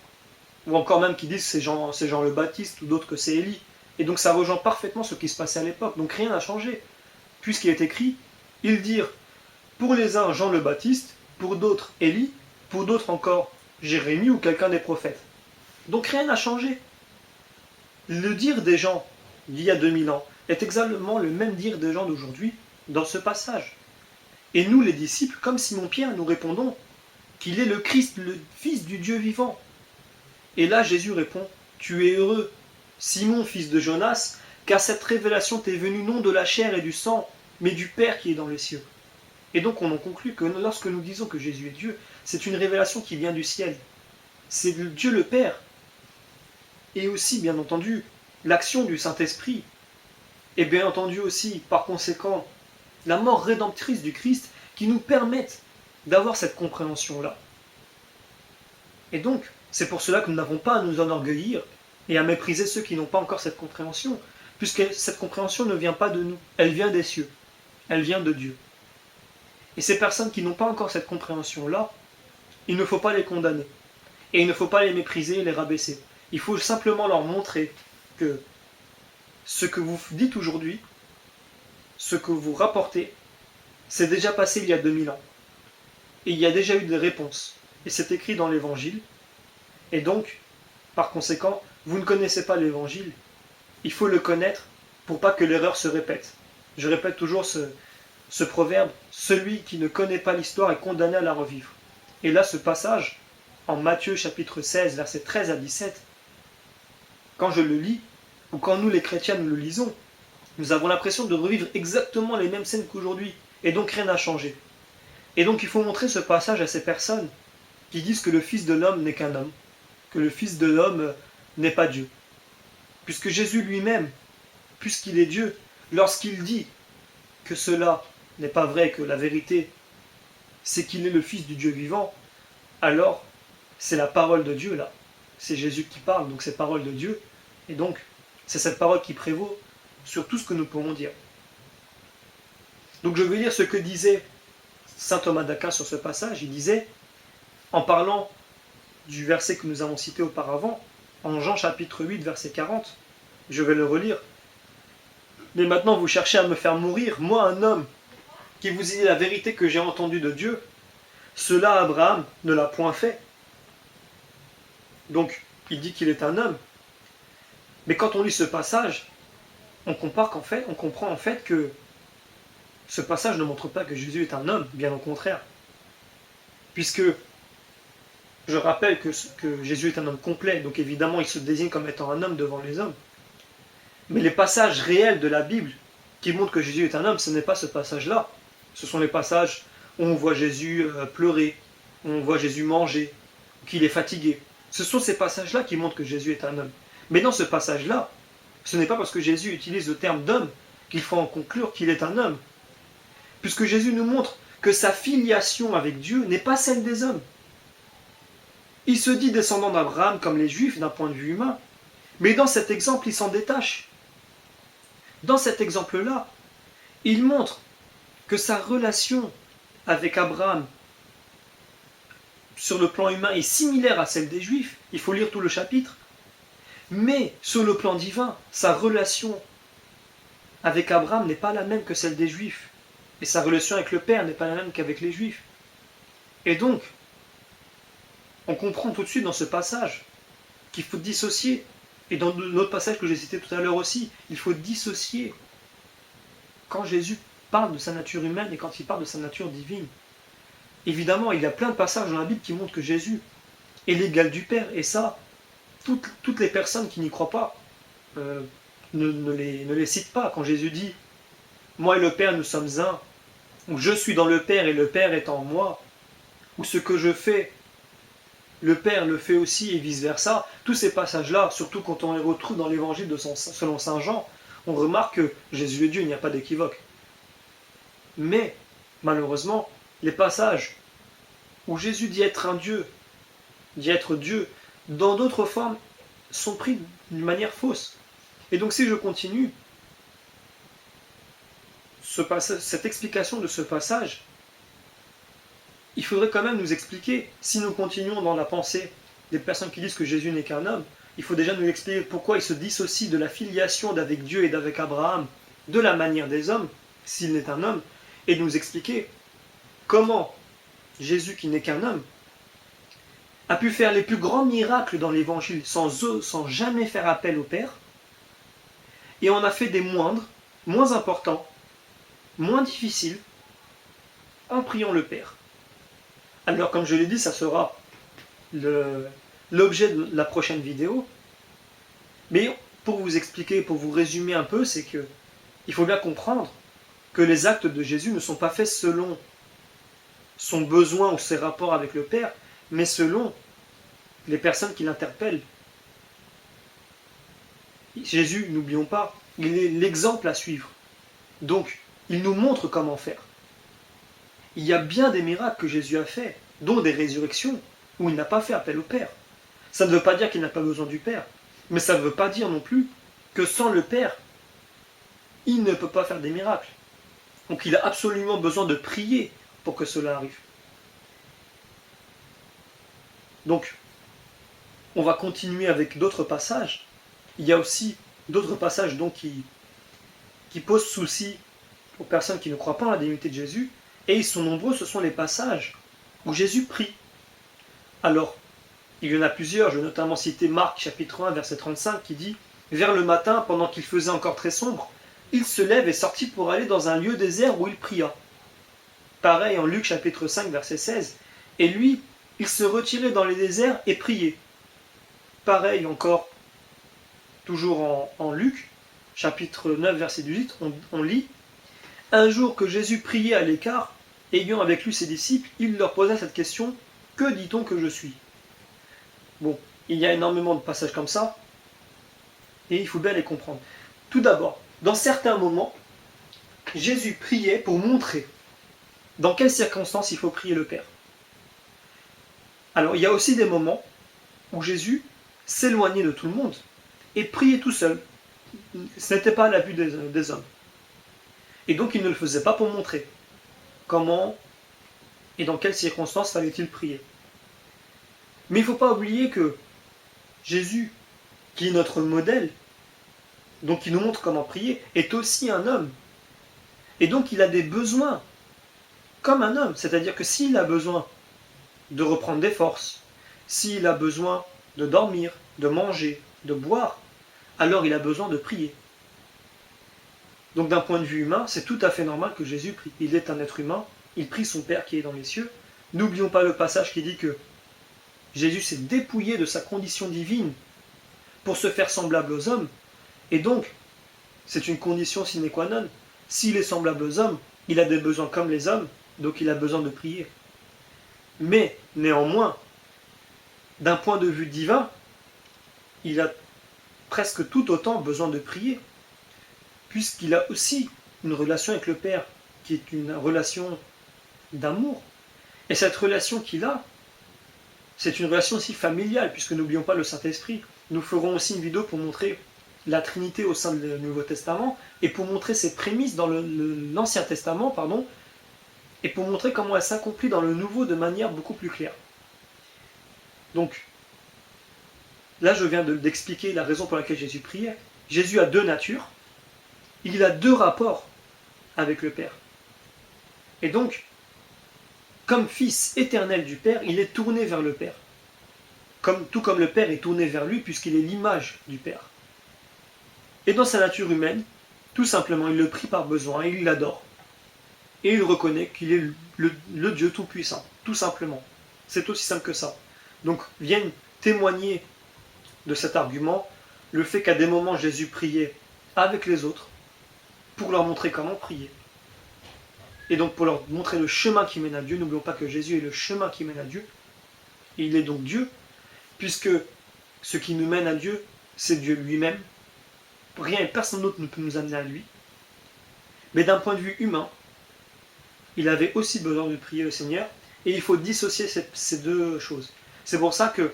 Speaker 1: Ou encore même qui disent c'est Jean le Baptiste, ou d'autres que c'est Élie. Et donc ça rejoint parfaitement ce qui se passait à l'époque. Donc rien n'a changé. Puisqu'il est écrit, ils dirent, pour les uns Jean le Baptiste, pour d'autres Élie, pour d'autres encore Jérémie ou quelqu'un des prophètes. Donc rien n'a changé. Le dire des gens d'il y a 2000 ans est exactement le même dire des gens d'aujourd'hui dans ce passage. Et nous les disciples, comme Simon-Pierre, nous répondons qu'il est le Christ, le Fils du Dieu vivant. Et là Jésus répond, tu es heureux, Simon, fils de Jonas, car cette révélation t'est venue non de la chair et du sang, mais du Père qui est dans les cieux. Et donc on en conclut que lorsque nous disons que Jésus est Dieu, c'est une révélation qui vient du ciel. C'est Dieu le Père. Et aussi, bien entendu, l'action du Saint-Esprit. Et bien entendu aussi, par conséquent, la mort rédemptrice du Christ qui nous permettent d'avoir cette compréhension-là. Et donc, c'est pour cela que nous n'avons pas à nous enorgueillir et à mépriser ceux qui n'ont pas encore cette compréhension, puisque cette compréhension ne vient pas de nous, elle vient des cieux, elle vient de Dieu. Et ces personnes qui n'ont pas encore cette compréhension-là, il ne faut pas les condamner, et il ne faut pas les mépriser et les rabaisser. Il faut simplement leur montrer que ce que vous dites aujourd'hui, ce que vous rapportez, c'est déjà passé il y a 2000 ans. Et il y a déjà eu des réponses. Et c'est écrit dans l'Évangile. Et donc, par conséquent, vous ne connaissez pas l'Évangile. Il faut le connaître pour pas que l'erreur se répète. Je répète toujours ce proverbe, celui qui ne connaît pas l'histoire est condamné à la revivre. Et là, ce passage, en Matthieu chapitre 16, versets 13 à 17, quand je le lis, ou quand nous les chrétiens nous le lisons, nous avons l'impression de revivre exactement les mêmes scènes qu'aujourd'hui, et donc rien n'a changé. Et donc il faut montrer ce passage à ces personnes qui disent que le Fils de l'homme n'est qu'un homme, que le Fils de l'homme n'est pas Dieu. Puisque Jésus lui-même, puisqu'il est Dieu, lorsqu'il dit que cela n'est pas vrai, que la vérité, c'est qu'il est le Fils du Dieu vivant, alors c'est la parole de Dieu là. C'est Jésus qui parle, donc c'est parole de Dieu. Et donc, c'est cette parole qui prévaut sur tout ce que nous pourrons dire. Donc je vais lire ce que disait saint Thomas d'Aquin sur ce passage. Il disait, en parlant du verset que nous avons cité auparavant, en Jean chapitre 8, verset 40, je vais le relire. Mais maintenant vous cherchez à me faire mourir, moi un homme, qui vous dit la vérité que j'ai entendue de Dieu. Cela Abraham ne l'a point fait. Donc, il dit qu'il est un homme. Mais quand on lit ce passage, on comprend en fait que ce passage ne montre pas que Jésus est un homme, bien au contraire. Puisque je rappelle que Jésus est un homme complet, donc évidemment il se désigne comme étant un homme devant les hommes. Mais les passages réels de la Bible qui montrent que Jésus est un homme, ce n'est pas ce passage-là. Ce sont les passages où on voit Jésus pleurer, où on voit Jésus manger, qu'il est fatigué. Ce sont ces passages-là qui montrent que Jésus est un homme. Mais dans ce passage-là, ce n'est pas parce que Jésus utilise le terme d'homme qu'il faut en conclure qu'il est un homme. Puisque Jésus nous montre que sa filiation avec Dieu n'est pas celle des hommes. Il se dit descendant d'Abraham comme les Juifs d'un point de vue humain, mais dans cet exemple, il s'en détache. Dans cet exemple-là, il montre que sa relation avec Abraham sur le plan humain est similaire à celle des Juifs. Il faut lire tout le chapitre. Mais sur le plan divin, sa relation avec Abraham n'est pas la même que celle des Juifs. Et sa relation avec le Père n'est pas la même qu'avec les Juifs. Et donc, on comprend tout de suite dans ce passage qu'il faut dissocier. Et dans l'autre passage que j'ai cité tout à l'heure aussi, il faut dissocier quand Jésus parle de sa nature humaine et quand il parle de sa nature divine. Évidemment, il y a plein de passages dans la Bible qui montrent que Jésus est l'égal du Père. Et ça, toutes les personnes qui n'y croient pas ne les citent pas. Quand Jésus dit « Moi et le Père, nous sommes un », ou « Je suis dans le Père et le Père est en moi », ou « Ce que je fais, le Père le fait aussi » et vice-versa. Tous ces passages-là, surtout quand on les retrouve dans l'Évangile selon saint Jean, on remarque que Jésus est Dieu, il n'y a pas d'équivoque. Mais, malheureusement, les passages où Jésus dit être un Dieu, dit être Dieu, dans d'autres formes, sont pris d'une manière fausse. Et donc si je continue, cette explication de ce passage, il faudrait quand même nous expliquer, si nous continuons dans la pensée des personnes qui disent que Jésus n'est qu'un homme, il faut déjà nous expliquer pourquoi il se dissocie de la filiation d'avec Dieu et d'avec Abraham de la manière des hommes, s'il n'est un homme, et nous expliquer comment Jésus, qui n'est qu'un homme, a pu faire les plus grands miracles dans l'Évangile sans jamais faire appel au Père, et en a fait des moindres, moins importants, moins difficiles, en priant le Père. Alors, comme je l'ai dit, ça sera l'objet de la prochaine vidéo. Mais pour vous expliquer, pour vous résumer un peu, c'est que il faut bien comprendre que les actes de Jésus ne sont pas faits selon son besoin ou ses rapports avec le Père, mais selon les personnes qui l'interpellent. Jésus, n'oublions pas, il est l'exemple à suivre. Donc, il nous montre comment faire. Il y a bien des miracles que Jésus a faits, dont des résurrections, où il n'a pas fait appel au Père. Ça ne veut pas dire qu'il n'a pas besoin du Père, mais ça ne veut pas dire non plus que sans le Père, il ne peut pas faire des miracles. Donc il a absolument besoin de prier pour que cela arrive. Donc, on va continuer avec d'autres passages. Il y a aussi d'autres passages donc, qui posent souci aux personnes qui ne croient pas en la divinité de Jésus, et ils sont nombreux, ce sont les passages où Jésus prie. Alors, il y en a plusieurs, je vais notamment citer Marc chapitre 1, verset 35, qui dit « Vers le matin, pendant qu'il faisait encore très sombre, il se lève et sortit pour aller dans un lieu désert où il pria. » Pareil en Luc chapitre 5, verset 16, « Et lui, il se retirait dans les déserts et priait. » Pareil encore, toujours en Luc, chapitre 9, verset 18, on lit « Un jour que Jésus priait à l'écart, ayant avec lui ses disciples, il leur posa cette question, « Que dit-on que je suis ?» Bon, il y a énormément de passages comme ça, et il faut bien les comprendre. Tout d'abord, dans certains moments, Jésus priait pour montrer dans quelles circonstances il faut prier le Père. Alors, il y a aussi des moments où Jésus s'éloignait de tout le monde et priait tout seul. Ce n'était pas à la vue des hommes. Et donc, il ne le faisait pas pour montrer comment et dans quelles circonstances fallait-il prier. Mais il ne faut pas oublier que Jésus, qui est notre modèle, donc qui nous montre comment prier, est aussi un homme. Et donc il a des besoins comme un homme. C'est-à-dire que s'il a besoin de reprendre des forces, s'il a besoin de dormir, de manger, de boire, alors il a besoin de prier. Donc d'un point de vue humain, c'est tout à fait normal que Jésus prie. Il est un être humain, il prie son Père qui est dans les cieux. N'oublions pas le passage qui dit que Jésus s'est dépouillé de sa condition divine pour se faire semblable aux hommes, et donc c'est une condition sine qua non. S'il est semblable aux hommes, il a des besoins comme les hommes, donc il a besoin de prier. Mais néanmoins, d'un point de vue divin, il a presque tout autant besoin de prier, puisqu'il a aussi une relation avec le Père, qui est une relation d'amour. Et cette relation qu'il a, c'est une relation aussi familiale, puisque n'oublions pas le Saint-Esprit. Nous ferons aussi une vidéo pour montrer la Trinité au sein du Nouveau Testament, et pour montrer ses prémices dans l'Ancien Testament, et pour montrer comment elle s'accomplit dans le Nouveau de manière beaucoup plus claire. Donc, là je viens d'expliquer la raison pour laquelle Jésus priait. Jésus a deux natures, il a deux rapports avec le Père. Et donc, comme Fils éternel du Père, il est tourné vers le Père. Tout comme le Père est tourné vers lui, puisqu'il est l'image du Père. Et dans sa nature humaine, tout simplement, il le prie par besoin, et il l'adore. Et il reconnaît qu'il est le Dieu Tout-Puissant, tout simplement. C'est aussi simple que ça. Donc, viennent témoigner de cet argument le fait qu'à des moments, Jésus priait avec les autres, pour leur montrer comment prier. Et donc pour leur montrer le chemin qui mène à Dieu. N'oublions pas que Jésus est le chemin qui mène à Dieu. Et il est donc Dieu, puisque ce qui nous mène à Dieu, c'est Dieu lui-même. Rien et personne d'autre ne peut nous amener à lui. Mais d'un point de vue humain, il avait aussi besoin de prier le Seigneur, et il faut dissocier ces deux choses. C'est pour ça que,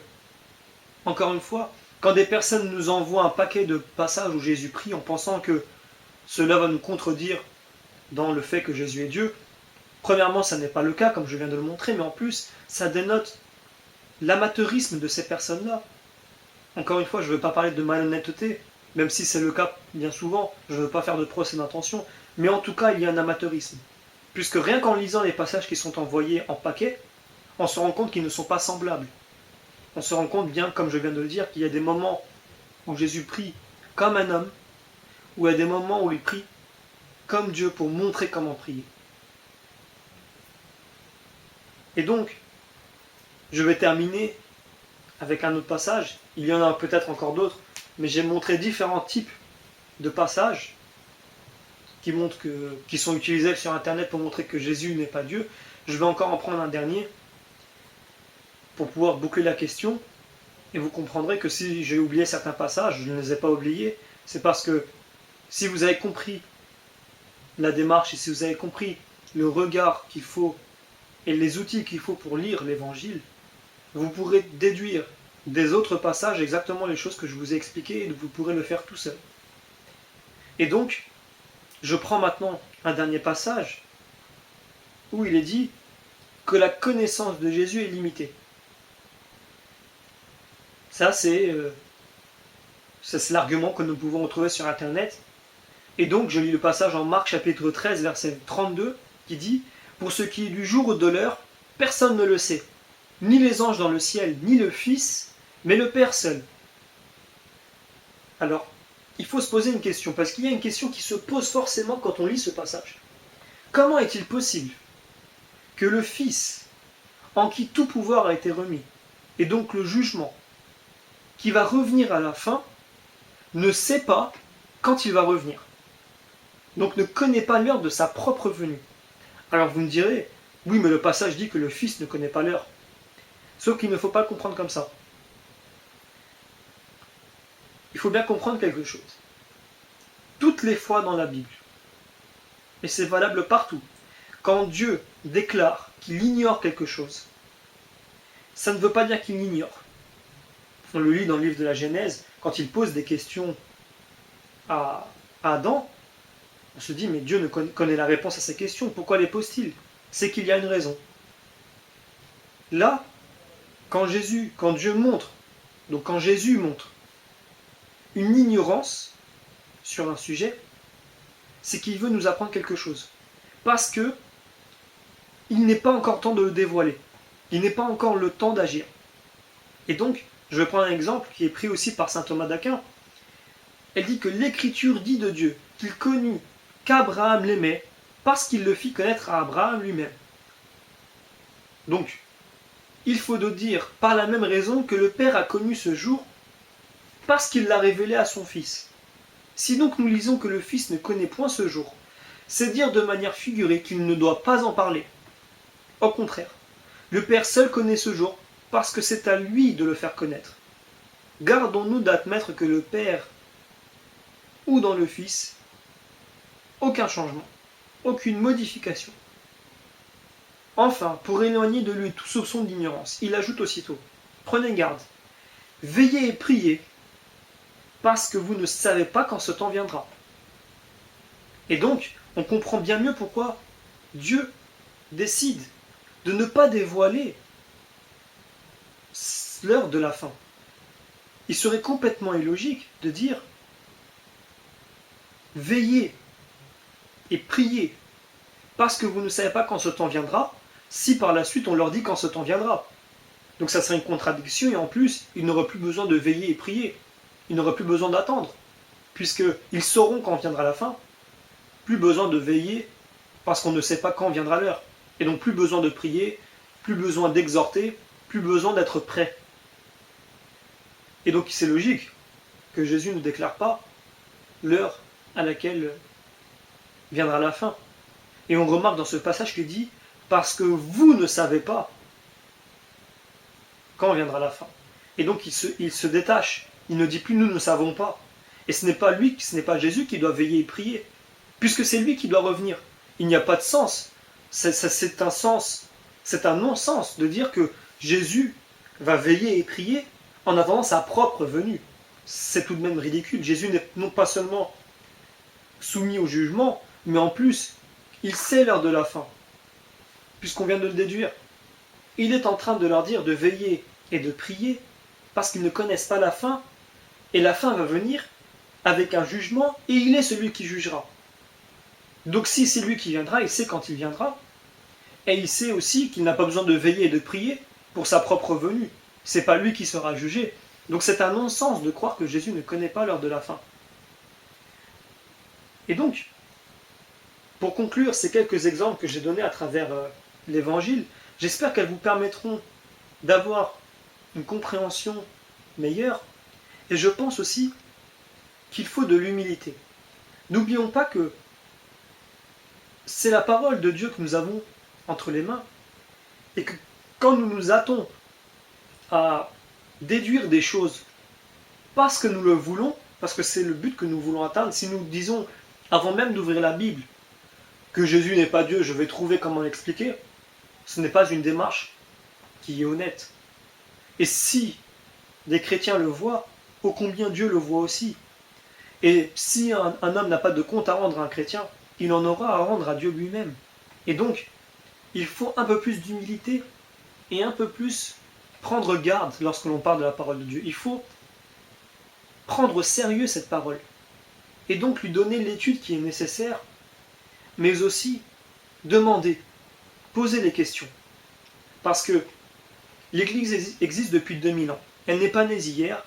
Speaker 1: encore une fois, quand des personnes nous envoient un paquet de passages où Jésus prie en pensant que cela va nous contredire dans le fait que Jésus est Dieu, premièrement, ça n'est pas le cas, comme je viens de le montrer, mais en plus, ça dénote l'amateurisme de ces personnes-là. Encore une fois, je ne veux pas parler de malhonnêteté, même si c'est le cas bien souvent, je ne veux pas faire de procès d'intention, mais en tout cas, il y a un amateurisme. Puisque rien qu'en lisant les passages qui sont envoyés en paquet, on se rend compte qu'ils ne sont pas semblables. On se rend compte bien, comme je viens de le dire, qu'il y a des moments où Jésus prie comme un homme, ou il y a des moments où il prie comme Dieu pour montrer comment prier. Et donc, je vais terminer avec un autre passage. Il y en a peut-être encore d'autres, mais j'ai montré différents types de passages qui sont utilisés sur Internet pour montrer que Jésus n'est pas Dieu. Je vais encore en prendre un dernier pour pouvoir boucler la question. Et vous comprendrez que si j'ai oublié certains passages, je ne les ai pas oubliés, c'est parce que si vous avez compris la démarche et si vous avez compris le regard qu'il faut et les outils qu'il faut pour lire l'Évangile, vous pourrez déduire des autres passages exactement les choses que je vous ai expliquées et vous pourrez le faire tout seul. Et donc, je prends maintenant un dernier passage où il est dit que la connaissance de Jésus est limitée. Ça, c'est l'argument que nous pouvons retrouver sur Internet. Et donc, je lis le passage en Marc chapitre 13, verset 32, qui dit « Pour ce qui est du jour ou de l'heure, personne ne le sait, ni les anges dans le ciel, ni le Fils, mais le Père seul. » Alors, il faut se poser une question, parce qu'il y a une question qui se pose forcément quand on lit ce passage. Comment est-il possible que le Fils, en qui tout pouvoir a été remis, et donc le jugement, qui va revenir à la fin, ne sait pas quand il va revenir. Donc ne connaît pas l'heure de sa propre venue. Alors vous me direz, oui mais le passage dit que le Fils ne connaît pas l'heure. Sauf qu'il ne faut pas le comprendre comme ça. Il faut bien comprendre quelque chose. Toutes les fois dans la Bible, et c'est valable partout, quand Dieu déclare qu'il ignore quelque chose, ça ne veut pas dire qu'il l'ignore. On le lit dans le livre de la Genèse, quand il pose des questions à Adam, on se dit, mais Dieu ne connaît la réponse à ces questions, pourquoi les pose-t-il? C'est qu'il y a une raison. Là, quand Jésus montre une ignorance sur un sujet, c'est qu'il veut nous apprendre quelque chose. Parce que il n'est pas encore temps de le dévoiler. Il n'est pas encore le temps d'agir. Et donc, je vais prendre un exemple qui est pris aussi par saint Thomas d'Aquin. Elle dit que l'Écriture dit de Dieu qu'il connut qu'Abraham l'aimait parce qu'il le fit connaître à Abraham lui-même. Donc, il faut donc dire par la même raison que le Père a connu ce jour parce qu'il l'a révélé à son Fils. Si donc nous lisons que le Fils ne connaît point ce jour, c'est dire de manière figurée qu'il ne doit pas en parler. Au contraire, le Père seul connaît ce jour parce que c'est à lui de le faire connaître. Gardons-nous d'admettre que le Père ou dans le Fils, aucun changement, aucune modification. Enfin, pour éloigner de lui tout soupçon d'ignorance, il ajoute aussitôt, prenez garde, veillez et priez, parce que vous ne savez pas quand ce temps viendra. Et donc, on comprend bien mieux pourquoi Dieu décide de ne pas dévoiler l'heure de la fin. Il serait complètement illogique de dire veillez et priez parce que vous ne savez pas quand ce temps viendra, si par la suite on leur dit quand ce temps viendra. Donc ça serait une contradiction et en plus, ils n'auraient plus besoin de veiller et prier. Ils n'auraient plus besoin d'attendre, puisqu'ils sauront quand viendra la fin. Plus besoin de veiller parce qu'on ne sait pas quand viendra l'heure. Et donc plus besoin de prier, plus besoin d'exhorter, plus besoin d'être prêt. Et donc c'est logique que Jésus ne déclare pas l'heure à laquelle viendra la fin. Et on remarque dans ce passage qu'il dit « parce que vous ne savez pas quand viendra la fin ». Et donc il se détache, il ne dit plus « nous ne savons pas ». Et ce n'est pas lui, ce n'est pas Jésus qui doit veiller et prier, puisque c'est lui qui doit revenir. Il n'y a pas de sens. C'est un non-sens de dire que Jésus va veiller et prier en attendant sa propre venue. C'est tout de même ridicule. Jésus n'est non pas seulement soumis au jugement, mais en plus, il sait l'heure de la fin, puisqu'on vient de le déduire. Il est en train de leur dire de veiller et de prier, parce qu'ils ne connaissent pas la fin, et la fin va venir avec un jugement, et il est celui qui jugera. Donc si c'est lui qui viendra, il sait quand il viendra, et il sait aussi qu'il n'a pas besoin de veiller et de prier pour sa propre venue. C'est pas lui qui sera jugé. Donc c'est un non-sens de croire que Jésus ne connaît pas l'heure de la fin. Et donc, pour conclure ces quelques exemples que j'ai donnés à travers l'Évangile, j'espère qu'elles vous permettront d'avoir une compréhension meilleure. Et je pense aussi qu'il faut de l'humilité. N'oublions pas que c'est la parole de Dieu que nous avons entre les mains, et que quand nous nous hâtons à déduire des choses parce que nous le voulons, parce que c'est le but que nous voulons atteindre, si nous disons, avant même d'ouvrir la Bible, que Jésus n'est pas Dieu, je vais trouver comment l'expliquer, ce n'est pas une démarche qui est honnête. Et si des chrétiens le voient, ô combien Dieu le voit aussi. Et si un homme n'a pas de compte à rendre à un chrétien, il en aura à rendre à Dieu lui-même. Et donc, il faut un peu plus d'humilité et un peu plus prendre garde lorsque l'on parle de la parole de Dieu. Il faut prendre au sérieux cette parole et donc lui donner l'étude qui est nécessaire, mais aussi demander, poser les questions. Parce que l'Église existe depuis 2000 ans. Elle n'est pas née hier,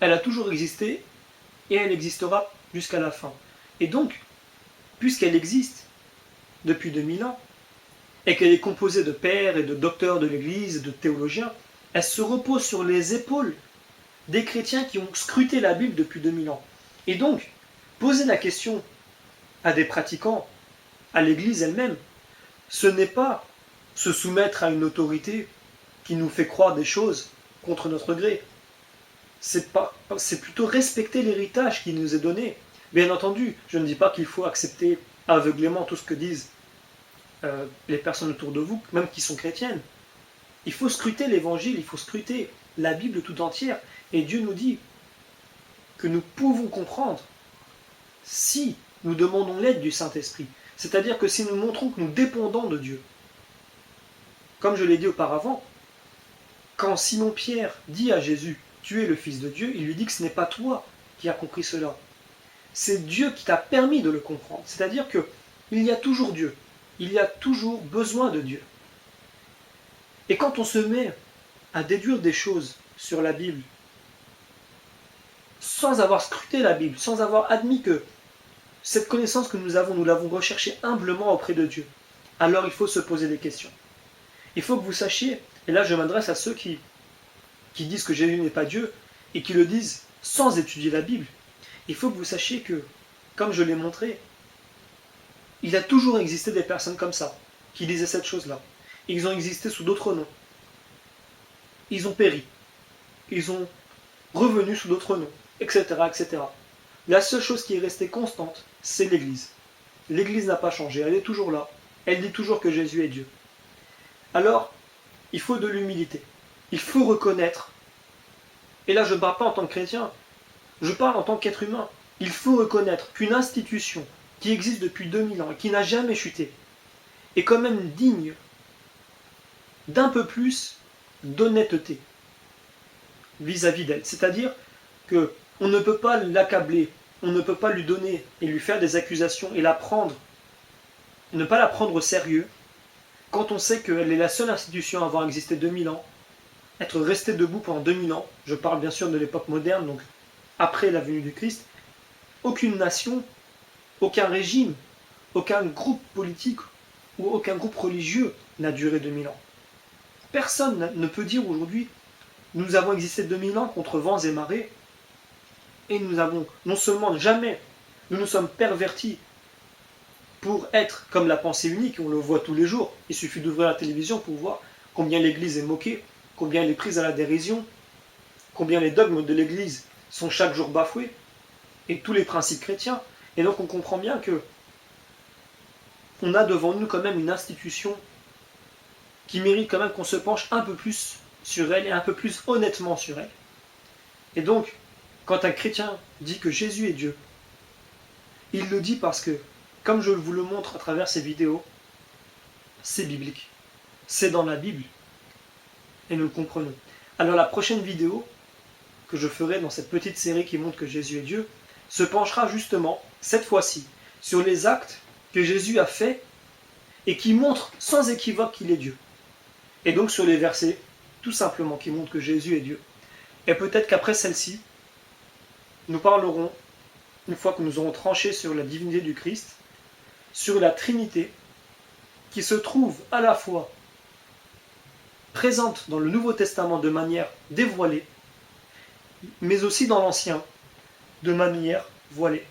Speaker 1: elle a toujours existé et elle existera jusqu'à la fin. Et donc, puisqu'elle existe depuis 2000 ans, et qu'elle est composée de pères et de docteurs de l'Église, de théologiens, elle se repose sur les épaules des chrétiens qui ont scruté la Bible depuis 2000 ans. Et donc, poser la question à des pratiquants, à l'Église elle-même, ce n'est pas se soumettre à une autorité qui nous fait croire des choses contre notre gré. C'est plutôt respecter l'héritage qui nous est donné. Bien entendu, je ne dis pas qu'il faut accepter aveuglément tout ce que disent les personnes autour de vous, même qui sont chrétiennes. Il faut scruter l'Évangile, il faut scruter la Bible tout entière. Et Dieu nous dit que nous pouvons comprendre si nous demandons l'aide du Saint-Esprit. C'est-à-dire que si nous montrons que nous dépendons de Dieu. Comme je l'ai dit auparavant, quand Simon-Pierre dit à Jésus « Tu es le Fils de Dieu », il lui dit que ce n'est pas toi qui as compris cela. C'est Dieu qui t'a permis de le comprendre. C'est-à-dire qu'il y a toujours Dieu. Il y a toujours besoin de Dieu. Et quand on se met à déduire des choses sur la Bible, sans avoir scruté la Bible, sans avoir admis que cette connaissance que nous avons, nous l'avons recherchée humblement auprès de Dieu, alors il faut se poser des questions. Il faut que vous sachiez, et là je m'adresse à ceux qui disent que Jésus n'est pas Dieu, et qui le disent sans étudier la Bible, il faut que vous sachiez que, comme je l'ai montré, il a toujours existé des personnes comme ça, qui disaient cette chose-là. Ils ont existé sous d'autres noms. Ils ont péri. Ils ont revenu sous d'autres noms, etc., etc. La seule chose qui est restée constante, c'est l'Église. L'Église n'a pas changé, elle est toujours là. Elle dit toujours que Jésus est Dieu. Alors, il faut de l'humilité. Il faut reconnaître, et là je ne parle pas en tant que chrétien, je parle en tant qu'être humain. Il faut reconnaître qu'une institution qui existe depuis 2000 ans et qui n'a jamais chuté est quand même digne d'un peu plus d'honnêteté vis-à-vis d'elle. C'est-à-dire qu'on ne peut pas l'accabler, on ne peut pas lui donner et lui faire des accusations et la prendre, ne pas la prendre au sérieux quand on sait qu'elle est la seule institution à avoir existé 2000 ans, être restée debout pendant 2000 ans, je parle bien sûr de l'époque moderne, donc après la venue du Christ. Aucune nation, aucun régime, aucun groupe politique ou aucun groupe religieux n'a duré 2000 ans. Personne ne peut dire aujourd'hui nous avons existé 2000 ans contre vents et marées et nous avons non seulement jamais, nous nous sommes pervertis pour être comme la pensée unique, on le voit tous les jours, il suffit d'ouvrir la télévision pour voir combien l'Église est moquée, combien elle est prise à la dérision, combien les dogmes de l'Église sont chaque jour bafoués, et tous les principes chrétiens. Et donc on comprend bien que on a devant nous quand même une institution qui mérite quand même qu'on se penche un peu plus sur elle et un peu plus honnêtement sur elle. Et donc, quand un chrétien dit que Jésus est Dieu, il le dit parce que, comme je vous le montre à travers ces vidéos, c'est biblique. C'est dans la Bible. Et nous le comprenons. Alors la prochaine vidéo que je ferai dans cette petite série qui montre que Jésus est Dieu, se penchera justement, cette fois-ci, sur les actes que Jésus a faits et qui montrent sans équivoque qu'il est Dieu. Et donc sur les versets, tout simplement, qui montrent que Jésus est Dieu. Et peut-être qu'après celle-ci, nous parlerons, une fois que nous aurons tranché sur la divinité du Christ, sur la Trinité, qui se trouve à la fois présente dans le Nouveau Testament de manière dévoilée, mais aussi dans l'Ancien, de manière voilée.